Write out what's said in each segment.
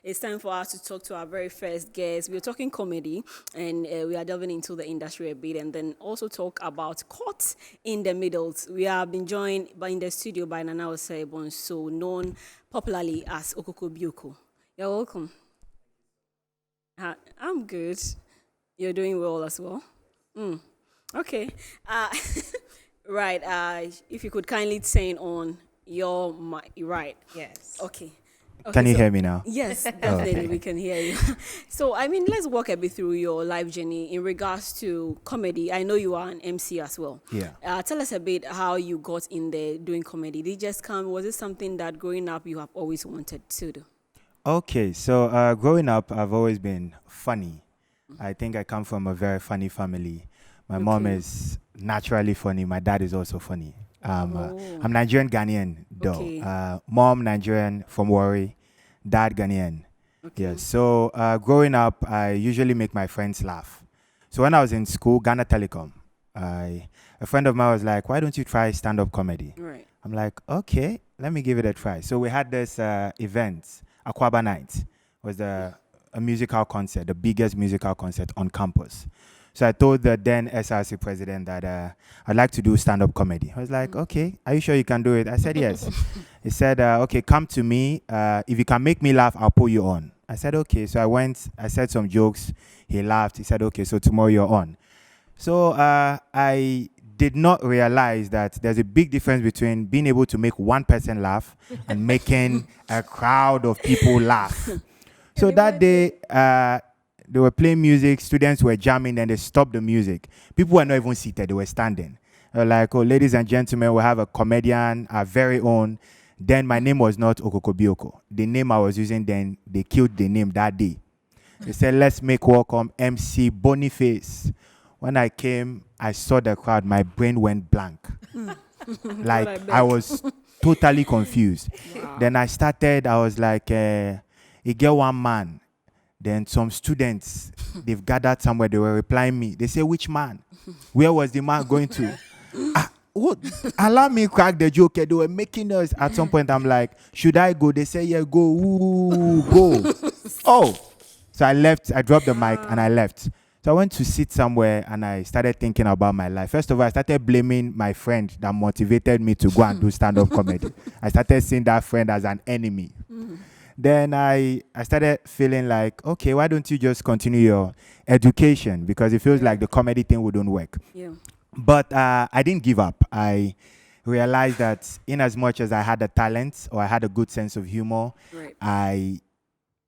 it's time for us to talk to our very first guest. We're talking comedy, and we are delving into the industry a bit, and then also talk about caught in the middles. We have been joined by in the studio by Nana Osebon, so known popularly as Okokobioko. You're welcome. I'm good. You're doing well as well. Okay. Uh, right. If you could kindly turn on your mic. Right. Yes. Okay. Can Okay. you So hear me now? yes, definitely we can hear you. So I mean, let's walk a bit through your life journey in regards to comedy. I know you are an MC as well. Yeah. Tell us a bit how you got in there doing comedy. Did it just come? Was it something that growing up you have always wanted to do? Okay, so growing up, I've always been funny. I think I come from a very funny family. My mom Okay. is naturally funny. My dad is also funny. Oh. I'm Nigerian Ghanaian, though. Okay. Mom Nigerian from Warri, dad Ghanaian. Okay. Yeah. So growing up, I usually make my friends laugh. So when I was in school, Ghana Telecom, a friend of mine was like, "Why don't you try stand-up comedy?" Right. I'm like, "Okay, let me give it a try." So we had this event, Aquaba Night, was a musical concert, the biggest musical concert on campus. So I told the then SRC president that I'd like to do stand-up comedy. I was like, "Okay, are you sure you can do it?" I said, "Yes." He said, "Okay, come to me. If you can make me laugh, I'll put you on." I said, "Okay." So I went, I said some jokes. He laughed. He said, "Okay, so tomorrow you're on." So I did not realize that there's a big difference between being able to make one person laugh and making a crowd of people laugh. So that day, they were playing music, students were jamming, and they stopped the music. People were not even seated, they were standing. They were like, "Oh, ladies and gentlemen, we have a comedian, our very own." Then my name was not Okokobioko. The name I was using then, they killed the name that day. They said, "Let's make welcome MC Boniface." When I came, I saw the crowd, my brain went blank. Like, I bet. I was totally confused. Wow. Then I was like, you get one man. Then some students, they've gathered somewhere, they were replying me. They say, "Which man? Where was the man going to?" What? Allow me crack the joke. They were making us. At some point, I'm like, "Should I go?" They say, "Yeah, go." Ooh, go. Oh. So I left. I dropped the mic and I left. So I went to sit somewhere and I started thinking about my life. First of all, I started blaming my friend that motivated me to go and do stand-up comedy. I started seeing that friend as an enemy. Then I started feeling like, okay, why don't you just continue your education? Because it feels like the comedy thing wouldn't work. Yeah. But I didn't give up. I realized that in as much as I had a talent or I had a good sense of humor, Right.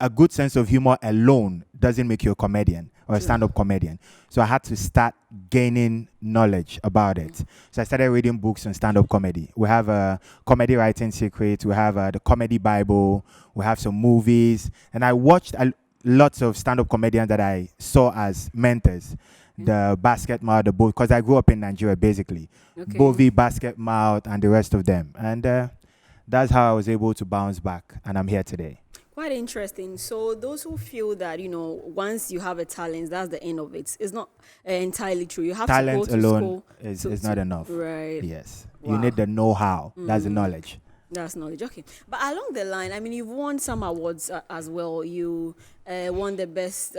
a good sense of humor alone doesn't make you a comedian or a True. stand-up comedian. So I had to start gaining knowledge about it. So I started reading books on stand-up comedy. We have a comedy writing secret. We have the comedy Bible. We have some movies. And I watched lots of stand-up comedians that I saw as mentors. The Basket Mouth, the Bo, because I grew up in Nigeria, basically. Okay. Bovi, Basket Mouth, and the rest of them. And that's how I was able to bounce back. And I'm here today. Quite interesting. So those who feel that once you have a talent, that's the end of it. It's not entirely true. You have Talent to go to alone school. is not enough. Right. Yes. Wow. You need the know-how. That's the knowledge. That's knowledge. Okay. But along the line, I mean, you've won some awards as well. You won the best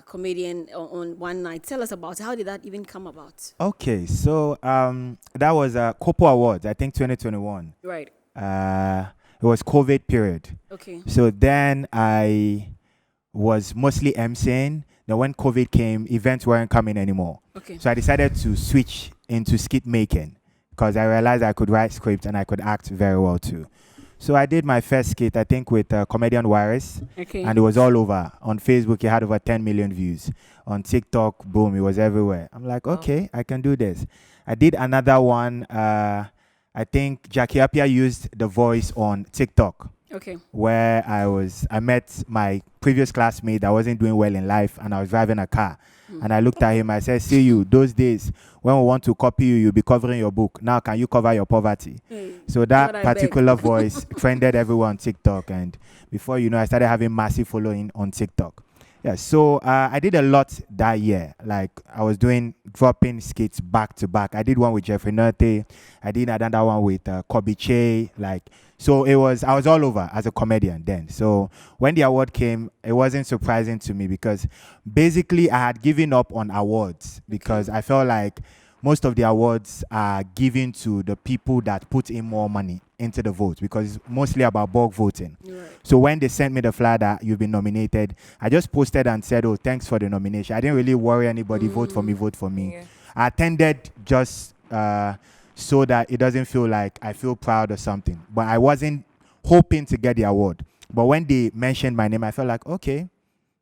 comedian on one night. Tell us about it. How did that even come about? Okay, so that was a Copo Awards, I think 2021. Right. It was COVID period. Okay. So then I was mostly emceeing. Then when COVID came, events weren't coming anymore. Okay. So I decided to switch into skit making because I realized I could write scripts and I could act very well too. So I did my first skit, I think, with comedian Wirus, Okay. and it was all over. On Facebook, it had over 10 million views. On TikTok, boom, it was everywhere. I'm like, okay, I can do this. I did another one. I think Jackie Appiah used the voice on TikTok, Okay. where I met my previous classmate that wasn't doing well in life, and I was driving a car. And I looked at him, I said, "See you, those days, when we want to copy you, you'll be covering your book. Now, can you cover your poverty?" So God, that I particular voice trended everywhere on TikTok. And before you know, I started having massive following on TikTok. Yeah, so I did a lot that year. Like I was doing dropping skits back to back. I did one with Jeffrey Nerte. I did another one with Kobe Che. Like so, I was all over as a comedian then. So when the award came, it wasn't surprising to me because basically I had given up on awards because I felt like most of the awards are given to the people that put in more money into the vote because it's mostly about bulk voting. Right. So when they sent me the flyer that you've been nominated, I just posted and said, "Oh, thanks for the nomination." I didn't really worry anybody. Vote for me, vote for me. Yeah. I attended just so that it doesn't feel like I feel proud or something. But I wasn't hoping to get the award. But when they mentioned my name, I felt like, okay,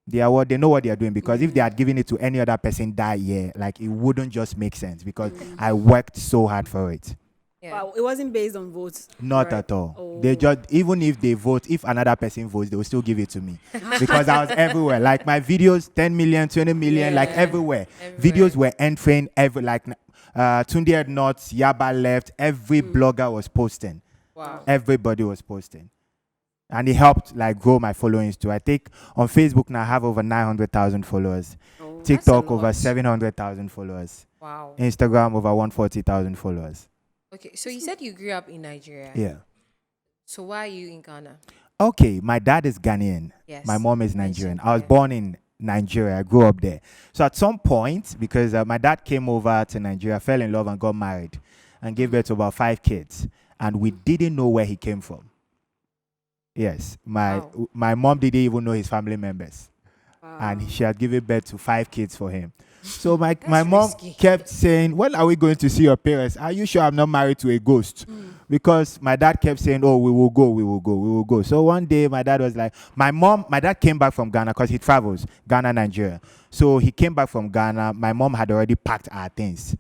the award, they know what they are doing because if they had given it to any other person that year, like it wouldn't just make sense because I worked so hard for it. Yeah. Wow, it wasn't based on votes. Not right? at all. Oh. They just, even if they vote, if another person votes, they will still give it to me because I was everywhere. Like my videos, 10 million, 20 million, like Yeah. everywhere. Everywhere. Videos were entering like Tunde Nuts, Yaba left. Every blogger was posting. Wow. Everybody was posting. And it helped like grow my followings too. I think on Facebook now I have over 900,000 followers. Oh. TikTok a over lot. 700,000 followers. Wow. Instagram over 140,000 followers. Okay, so you said you grew up in Nigeria. Yeah. So why are you in Ghana? Okay, my dad is Ghanaian. Yes. My mom is You Nigerian. mentioned, I was yeah. born in Nigeria. I grew up there. So at some point, because my dad came over to Nigeria, fell in love and got married and gave birth to about 5 kids. And we didn't know where he came from. Yes. Wow. My mom didn't even know his family members. Wow. And she had given birth to 5 kids for him. So my mom risky. kept saying, "When are we going to see your parents? Are you sure I'm not married to a ghost?" Because my dad kept saying, "Oh, we will go, we will go, we will go." So one day my dad was like, my dad came back from Ghana because he travels, Ghana, Nigeria. So he came back from Ghana. My mom had already packed our things.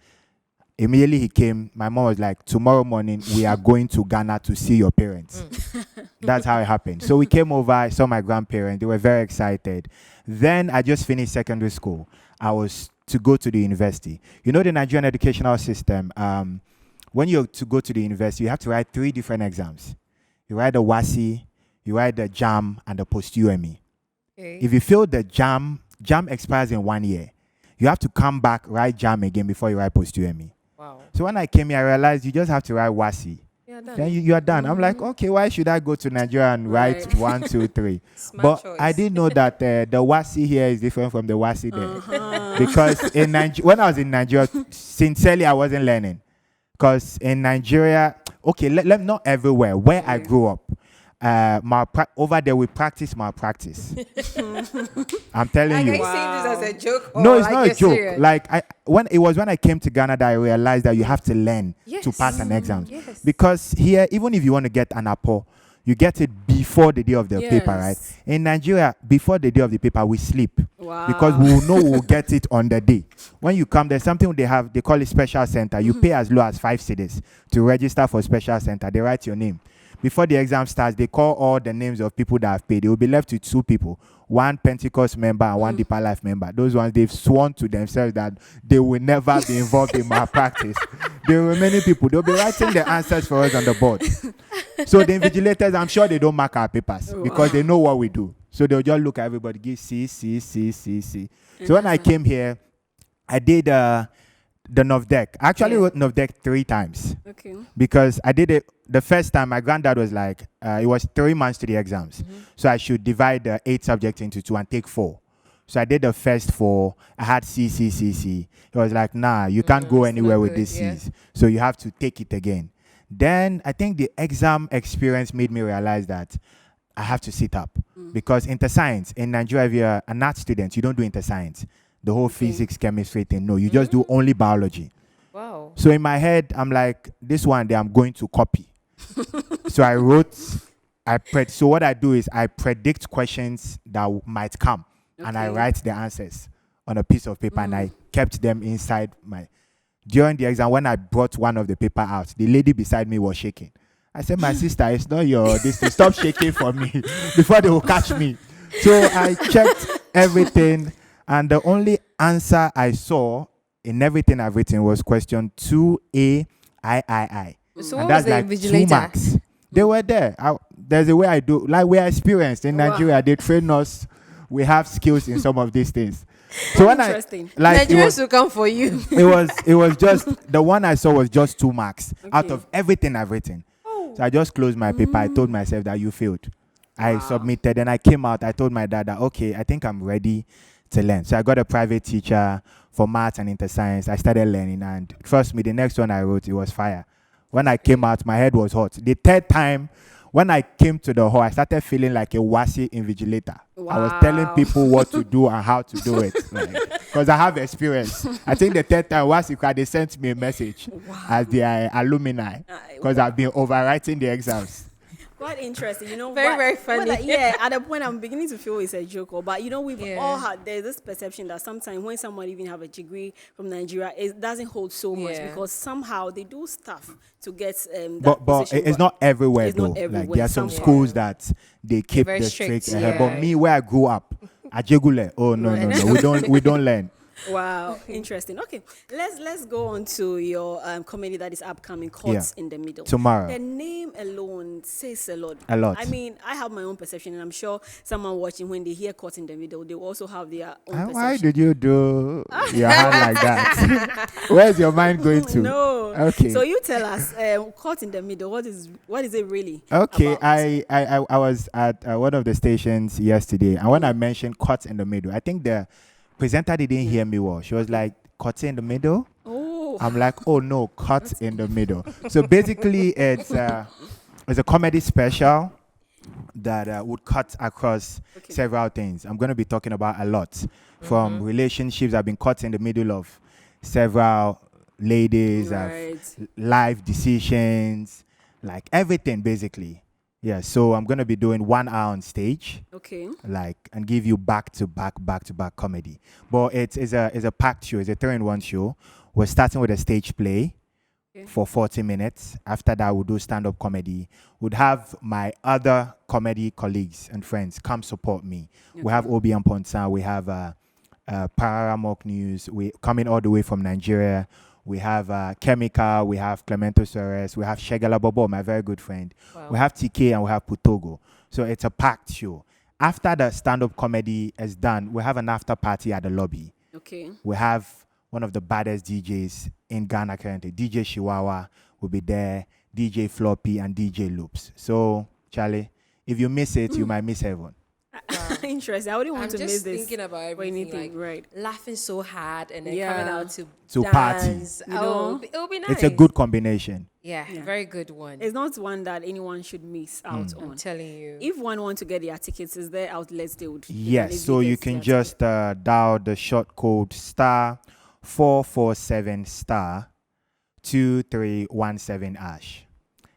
Immediately he came, my mom was like, "Tomorrow morning, we are going to Ghana to see your parents." That's how it happened. So we came over, I saw my grandparents. They were very excited. Then I just finished secondary school. I was to go to the university. You know the Nigerian educational system, when you're to go to the university, you have to write 3 different exams. You write the WASI, you write the JAM, and the post-UME. Okay. If you fail the JAM expires in 1 year. You have to come back, write JAM again before you write post-UME. Wow. So when I came here, I realized you just have to write WASI. Yeah, done. Then you are done. I'm like, okay, why should I go to Nigeria and write Right. 1, 2, 3? Smart But choice. I didn't know that the WASI here is different from the WASI there. Because when I was in Nigeria, sincerely, I wasn't learning. Because in Nigeria, okay, not everywhere. Where I grew up, over there we practice malpractice. I'm telling Like, you. are you saying this as a joke? Or No, it's like not a you're joke. serious? Like when I came to Ghana that I realized that you have to learn to pass an exam. Yes. Because here, even if you want to get an APO, you get it before the day of the paper, right? Yes. In Nigeria, before the day of the paper, we sleep. Wow. Because we will know we'll get it on the day. When you come, there's something they call it special center. You pay as low as 5 cedis to register for special center. They write your name. Before the exam starts, they call all the names of people that have paid. They will be left with 2 people, 1 Pentecost member and 1 Deeper Life member. Those ones, they've sworn to themselves that they will never be involved in malpractice. There were many people. They'll be writing the answers for us on the board. So the invigilators, I'm sure they don't mark our papers because they know what we do. So they'll just look at everybody, give C. So when I came here, I did the NOVDEC. I actually wrote NOVDEC 3 times. Okay. Because I did it the first time. My granddad was like, it was 3 months to the exams. So I should divide the 8 subjects into 2 and take 4. So I did the first 4. I had C. He was like, nah, you can't go anywhere with good, these yeah. C's. So you have to take it again. Then I think the exam experience made me realize that I have to sit up. Because inter-science, in Nigeria, if you're an art student, you don't do inter-science. The whole physics, chemistry thing. No, you just do only biology. Wow. So in my head, I'm like, this one day I'm going to copy. So I wrote, so what I do is I predict questions that might come. And I Okay. write the answers on a piece of paper and I kept them inside during the exam, when I brought one of the paper out, the lady beside me was shaking. I said, my sister, it's not your this thing. Stop shaking for me before they will catch me. So I checked everything, and the only answer I saw in everything I've written was question 2A III. So And what was that's the like 2 invigilator? marks. They were there. There's a way I do, like we are experienced in Wow. Nigeria. They train us we have skills in some of these things. So when Interesting. Nigerians will come for you. it was just the one I saw was just 2 marks out Okay. of everything I've written. Oh. So I just closed my paper. I told myself that you failed. I submitted and I came out. I told my dad that okay, I think I'm ready to learn. So I got a private teacher for maths and interscience. I started learning, and trust me, the next one I wrote, it was fire. When I came out, my head was hot. The third time, when I came to the hall, I started feeling like a wasi invigilator. I was telling Wow. people what to do and how to do it, because I have experience. I think the third time, wasi, they sent me a message as the alumni, because I've been overwriting the exams. Quite interesting, you know. Very, very funny. Yeah, at a point I'm beginning to feel it's a joke, but you know, we've Yeah. all had there's this perception that sometimes when someone even have a degree from Nigeria, it doesn't hold so much Yeah. because somehow they do stuff to get that But position, it's not everywhere it's though. not Like everywhere. there are some Some- schools that they keep very the strict, strict. But yeah. me, where I grew up, Ajegule. Oh no, we don't learn. Wow, interesting. Okay, let's go on to your comedy that is upcoming, Courts in the Middle. Tomorrow. The name alone says a lot. A lot. I mean, I have my own perception, and I'm sure someone watching, when they hear Court in the Middle, they will also have their own And perception. why did you do your hand like that? Where's your mind going to? No. Okay. So you tell us, Caught in the Middle. What is it really? Okay, about? I was at one of the stations yesterday, and when I mentioned Caught in the Middle, I think the presenter didn't hear me well. She was like, Caught in the Middle? Oh. I'm like, oh no, Caught in the Middle. So basically, it's a comedy special that would cut across several things. I'm going to be talking about a lot, from relationships. I've been caught in the middle of several ladies, Right. life decisions, like everything basically. Yeah, so I'm going to be doing 1 hour on stage, Okay. and give you back to back comedy. But it's a packed show. It's a 3-in-1 show. We're starting with a stage play for 40 minutes. After that, we'll do stand-up comedy. We'd have my other comedy colleagues and friends come support me. We have Obi and Ponsan. We have Paramount News. We coming all the way from Nigeria. We have Chemical. We have Clemento Suarez. We have Shegala Bobo, my very good friend. Wow. We have TK and we have Putogo. So it's a packed show. After the stand-up comedy is done, we have an after party at the lobby. Okay. We have one of the baddest DJs in Ghana currently. DJ Shiwawa will be there, DJ Floppy and DJ Loops. So, Charlie, if you miss it, you might miss heaven. Interesting. I wouldn't want I'm to miss just this. thinking about or everything, anything, like right? laughing so hard and then Yeah. coming out to party. dance. You know? It'll be nice. It's a good combination. yeah, Yeah. very good one. It's not one that anyone should miss out I'm on. telling you. If one wants to get their tickets, is there outlets they would? Yes, so you can just dial the short code star 447 star 2317 hash.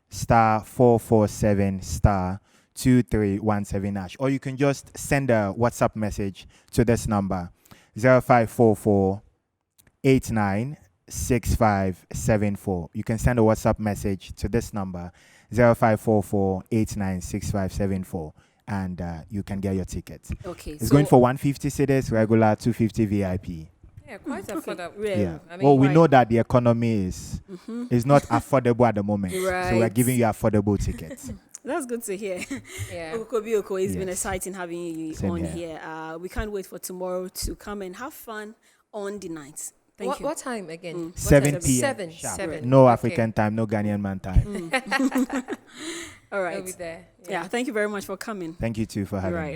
Star 447 star 2317 hash. Or you can just send a WhatsApp message to this number 0544 896574. You can send a WhatsApp message to this number 0544 896574, and you can get your ticket. Okay. It's going for 150 cedis regular, 250 VIP. yeah, quite affordable. Yeah. I mean, Well, we why? know that the economy is not affordable at the moment. So we're Right. giving you affordable tickets. That's good to hear. Yeah. Okokobioko, it's been Yes. exciting having you Same on here. here. We can't wait for tomorrow to come and have fun on the night. Thank you. What time again? What 7 time? p.m. 7. sharp. 7. No Okay. African time, no Ghanaian man time. All I'll right. be there. Yeah. Thank you very much for coming. Thank you too for having Right. me.